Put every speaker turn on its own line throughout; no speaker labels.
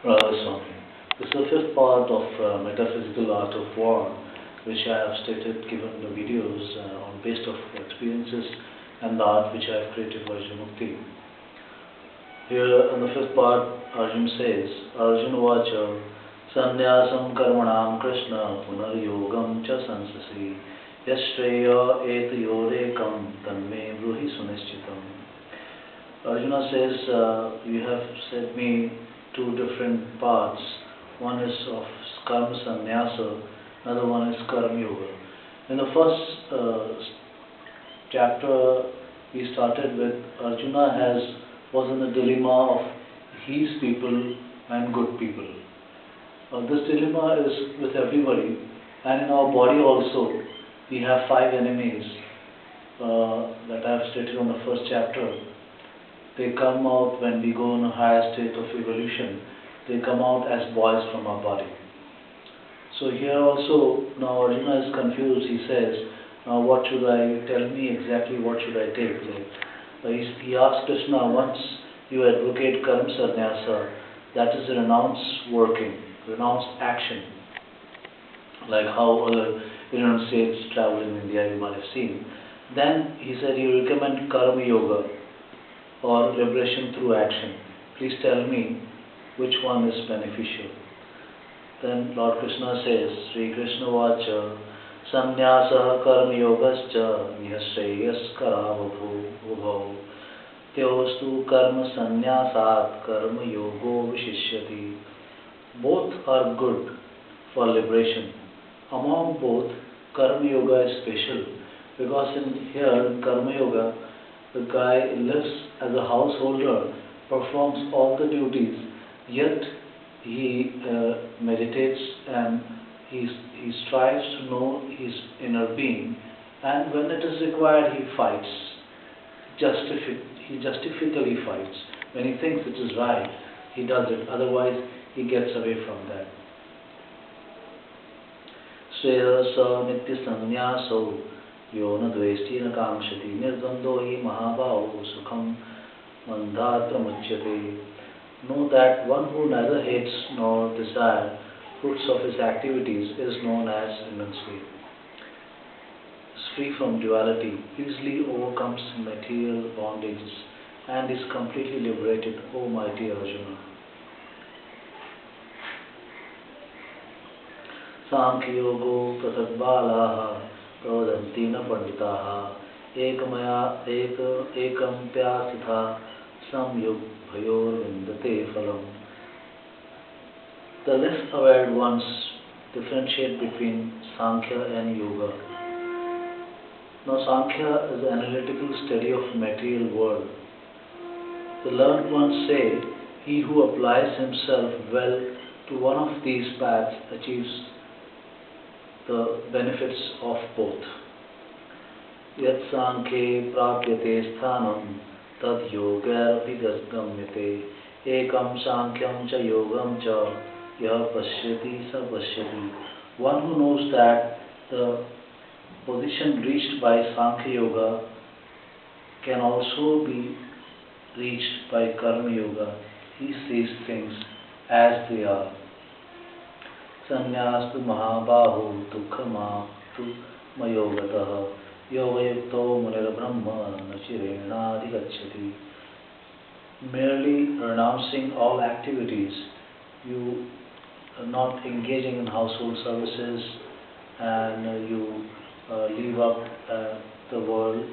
Swami. This is the fifth part of Metaphysical Art of War, which I have stated given the videos on based of experiences and the art which I have created for Mukti. Here in the fifth part, Arjun says, Arjun Vacha, Sanyasam Karmanam Krishna Punaryogam Cha Sansasi Yashreya Et Yorekam Tanme Bruhi Sunischitam. Arjuna says, you have said me two different parts. One is of karma sannyasa, another one is karma yoga. In the first chapter, we started with Arjuna was in a dilemma of his people and good people. This dilemma is with everybody, and in our body also. We have 5 enemies that I have stated on the first chapter. They come out when we go in a higher state of evolution. They come out as boys from our body. So here also, now Arjuna is confused. He says, now what should I, tell me exactly what should I take? He asks Krishna, once you advocate karma sannyasa, that is renounced working, renounced action. Like how other renunciates travel in India, you might have seen. Then he said, you recommend karma yoga, or liberation through action. Please tell me which one is beneficial. Then Lord Krishna says, Sri Krishna Vacha, Sannyasa Karma Yogascha Nihashreyas Ubhau Teostu Karma Sannyasat Karma Yogo Vishishyati. Both are good for liberation. Among both, Karma Yoga is special because in Karma Yoga, the guy lives as a householder, performs all the duties, yet he meditates and he strives to know his inner being, and when it is required, he fights. He justifically fights. When he thinks it is right, he does it. Otherwise, he gets away from that. Shreyasa nitya sannyaso Yo na dvesti na kamshati nirdvando hi mahabhavu sukham mandhatra muchyate. Know that one who neither hates nor desires fruits of his activities is known as renunciate. Is free from duality, easily overcomes material bondages, and is completely liberated, O mighty Arjuna. Sankhya yogo prasadbalaha प्रवदन्ति न पंडिताः एकं प्यासिथा samyugbhayorvindate phalam. The less aware ones differentiate between Sankhya and Yoga. Now Sankhya is the analytical study of material world. The learned ones say, he who applies himself well to one of these paths achieves the benefits of both. Yat sankhe prapyate sthanam tad yogar abhigamyate ekam sankyam cha yogam cha yah pashyati sa pashyati. One who knows that the position reached by Sankhya Yoga can also be reached by Karma Yoga. He sees things as they are. Sanyastu mahabahu dukkhamatu mayogatah yogayukto munir brahma nachirena adhigacchati. Merely renouncing all activities, you are not engaging in household services and you leave up the world,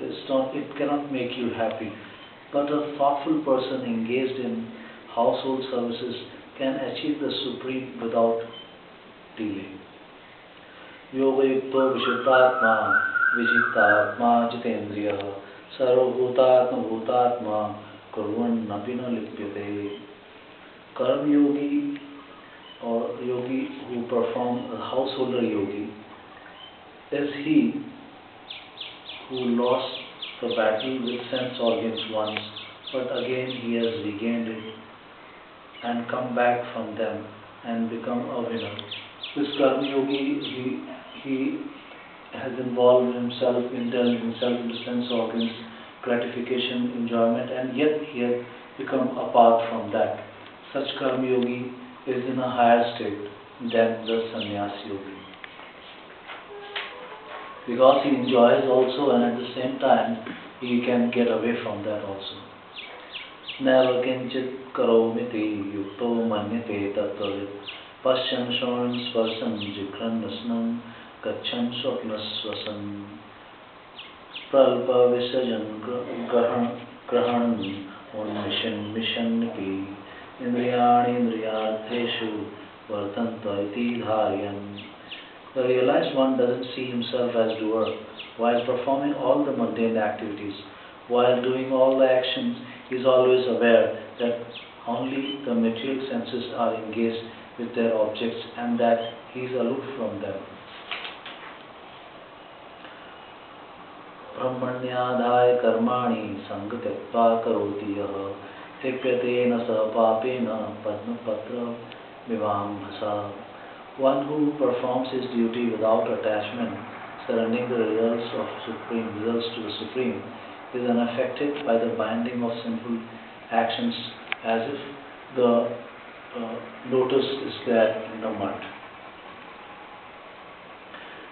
it cannot make you happy. But a thoughtful person engaged in household services can achieve the supreme without delay. Yoga yukto vishuddhatma vijittatma jitendriya sarvabhutatma bhutatma kurvan napina lipyate. Karma yogi or yogi who performs a householder yogi is he who lost the battle with sense organs once, but again he has regained it and come back from them and become a winner. This Karma Yogi, he has involved himself, indulged himself in the sense organs, gratification, enjoyment, and yet he has become apart from that. Such karma yogi is in a higher state than the sannyas yogi, because he enjoys also, and at the same time he can get away from that also. Never kinchit karomiti yukto manyate tattvavid pasyan shravan sparsan jikran rasnam gachan swapnasvasan pralpa visajan grahan unmission mishanki indriyani indriyartheshu vartanta iti dharyan. The realized one doesn't see himself as doer while performing all the mundane activities. While doing all the actions, he is always aware that only the material senses are engaged with their objects and that he is aloof from them. Brahmanyadhaya karmani sangatyaktva karoti yaha tryapyate sa papena padmapatra vivambhasa. One who performs his duty without attachment, surrendering the results to the Supreme, is unaffected by the binding of sinful actions, as if the lotus is there in the mud.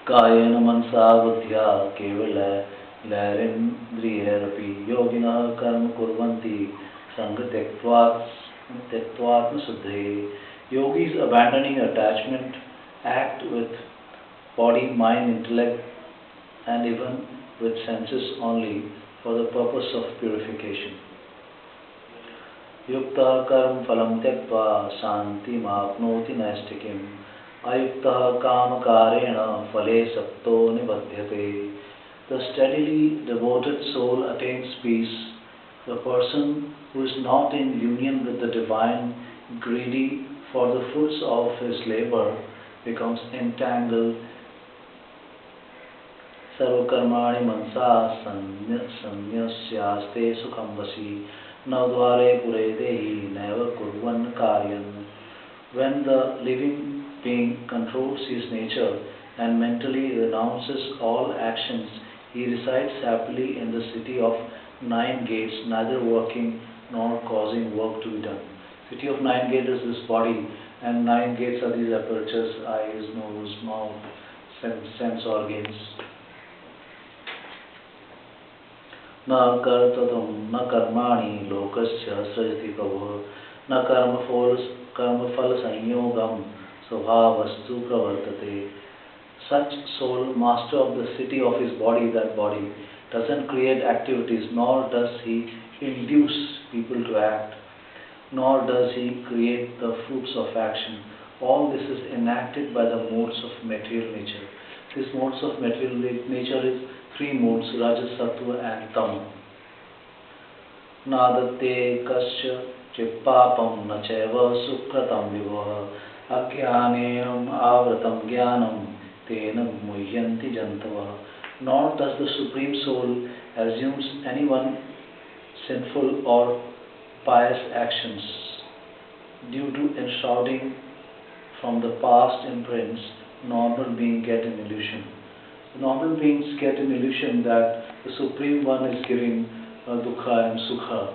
Kayena mansa buddhya kevala lairindriyarapi yogina karma kurvanti sangatyaktvatma suddhe. Yogis abandoning attachment act with body, mind, intellect and even with senses only for the purpose of purification. Yukta karma phalam tyaktva shanti mapnoti naistikim ayukta kamakarena phale sapto nibadhyate. The steadily devoted soul attains peace. The person who is not in union with the divine, greedy for the fruits of his labor, becomes entangled. Sarvakarmani mansa sanyasyaste sukhambasi navdvare pure dehi neva kurvan karyan. When the living being controls his nature and mentally renounces all actions, he resides happily in the city of 9 gates, neither working nor causing work to be done. City of 9 gates is this body, and 9 gates are these apertures: eyes, nose, mouth, sense organs. Na kartatam na karmani lokasya srajati prabhu na karma phala sanyogam svabhavastu pravartate. Such soul, master of the city of his body, that body, doesn't create activities, nor does he induce people to act, nor does he create the fruits of action. All this is enacted by the modes of material nature. These modes of material nature is 3 modes: Rajas, Sattva and Tam. Nadate kasya chippapam nacheva sukratam vivaha ajnanenam avratam jnanam tena muhyanti jantava. Nor does the Supreme Soul assumes anyone sinful or pious actions. Due to enshrouding from the past imprints, normal beings get an illusion. The normal beings get an illusion that the Supreme One is giving dukkha and sukha,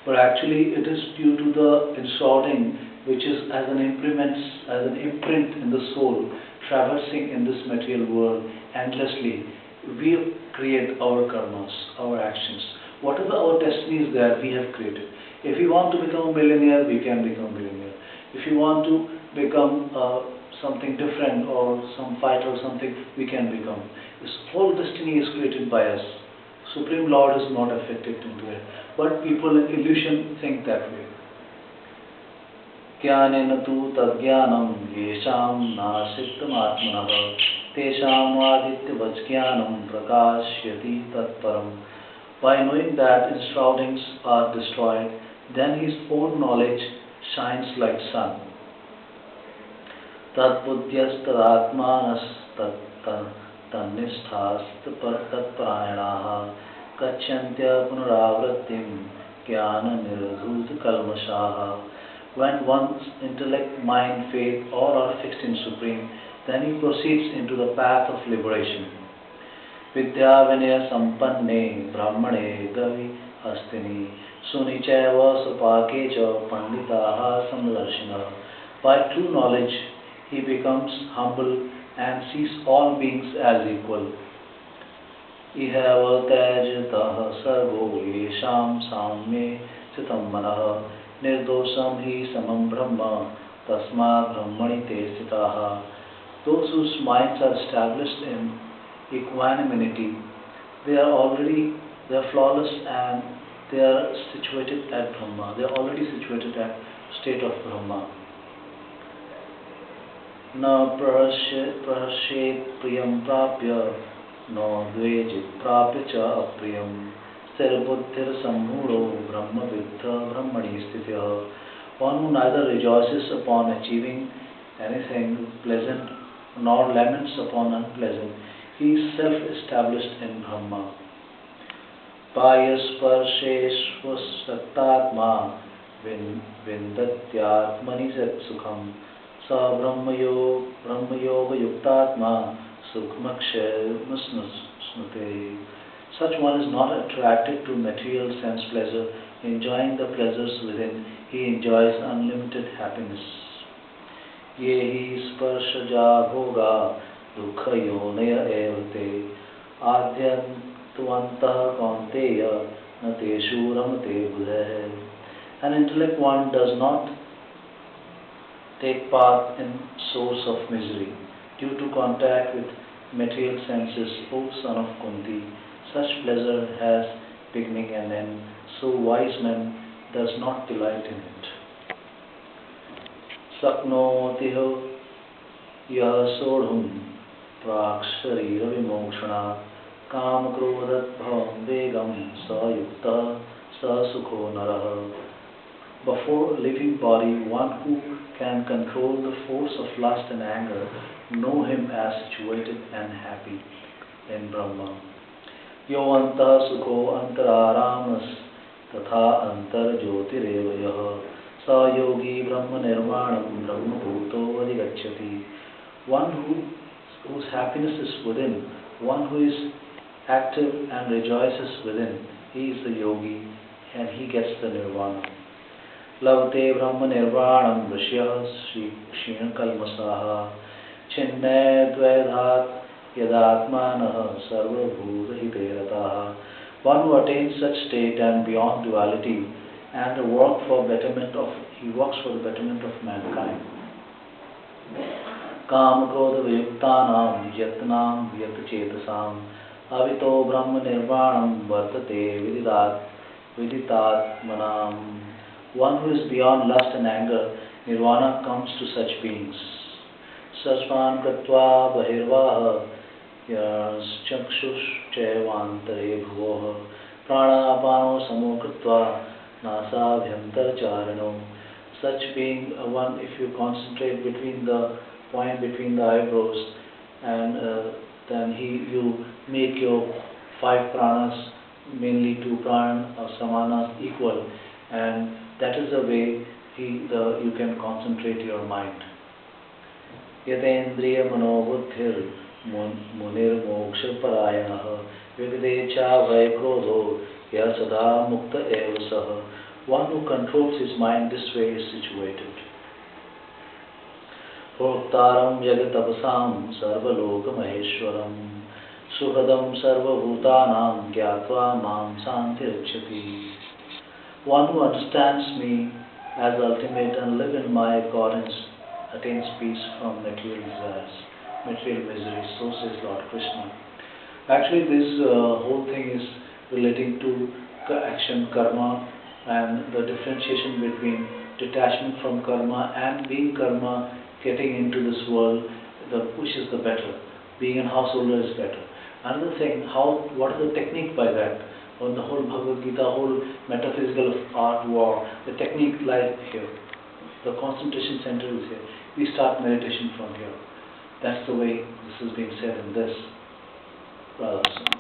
but actually it is due to the enshrouding which is as an imprint in the soul, traversing in this material world endlessly. We create our karmas, our actions. Whatever our destiny is there, we have created. If we want to become a millionaire, we can become a millionaire. If you want to become something different or some fighter or something, we can become. This whole destiny is created by us. Supreme Lord is not affected into it. But people in illusion think that way. Jnanena tu tadjnanam yesham nasittam atmanah tesham aditya vajjnanam prakashyati tatparam. By knowing that enshroudings are destroyed, then his own knowledge shines like sun. Tat buddhyas tadatmanas tannishthas tatparayanaha kachyantya punaravrattim jnana nirdhuta kalmashaha. When one's intellect, mind, faith all are fixed in Supreme, then he proceeds into the path of liberation. Vidya vinaya sampanne brahmane Hastini, Sunichaiva Supakecha Panditaha Samdarshina. By true knowledge, he becomes humble and sees all beings as equal. Ihava Tajatah Sarvo Yesham Samye Chitam Manah Nirdosam Hi Samam Brahma Tasma Brahmani Te Sitaha. Those whose minds are established in equanimity, they are flawless and they are situated at Brahma. They are already situated at state of Brahma. न प्रहर्षेत् प्रियं प्राप्य न द्वेजित् प्राप्य च अप्रियं स्थिरबुद्धिर्सम्मूढो ब्रह्मविद्ध ब्रह्मणि स्थितः. One who neither rejoices upon achieving anything pleasant nor laments upon unpleasant, he is self-established in Brahma. पायस्पर्शेष्वसक्तात्मा विन्दत्यात्मनि सत्सुखम् स ब्रह्मयोगयुक्तात्मा सुखमक्षयमश्नुते. Such one is not attracted to material sense pleasure. Enjoying the pleasures within, he enjoys unlimited happiness. Ye hi sparshaja bhoga dukha yonaya evate adhyantavantah kaunteya na teshu ramate buddha. An intellect one does not take part in source of misery due to contact with material senses. O son of Kunti, such pleasure has beginning and end, so wise man does not delight in it. Saknotiho yah sodhum praksharira vimokshana kam krodhat bhavam vegam sa yukta sa sukho naraha. Before leaving body, one who can control the force of lust and anger, know him as situated and happy in Brahma. Yo antah sukho antararamas tatha antar jyotireva yah sa yogi brahma nirvanam brahma bhuto vadigacchati. One whose happiness is within, one who is active and rejoices within, he is the yogi and he gets the nirvana. Lavate brahma nirvanam vishyah shina kalmasaha chinne dvaidhat yadatmanah sarvabhuta hiterataha. One who attains such state and beyond duality and he works for the betterment of mankind. Kam krodha vayuktanam yatnam yatchetasam avito brahma nirvanam vartate viditatmanam. One who is beyond lust and anger, nirvana comes to such beings. Sasvan katva bahirvaha chakshuschaivantare bhuvoha pranapano samokritva nasabhyantaracharano. Such being one, if you concentrate between the point between the eyebrows and then you make your 5 pranas, mainly 2 prana or samanas equal, and that is the way you can concentrate your mind. Yatendriya manobuddhir munir moksha parayanah vigadecha vaikrodho yasada mukta evasah. One who controls his mind this way is situated. Proktaram yagatapasam sarvaloka maheshwaram suhadam sarvabhutanam gyatva mam santirachyati. One who understands me as ultimate and live in my accordance attains peace from material desires, material misery. So says Lord Krishna. Actually, this whole thing is relating to action, karma, and the differentiation between detachment from karma and being karma, getting into this world, which is the better. Being a householder is better. Another thing, what is the technique by that? On the whole Bhagavad Gita, whole metaphysical art war, the technique lies here. The concentration center is here. We start meditation from here. That's the way this is being said in this.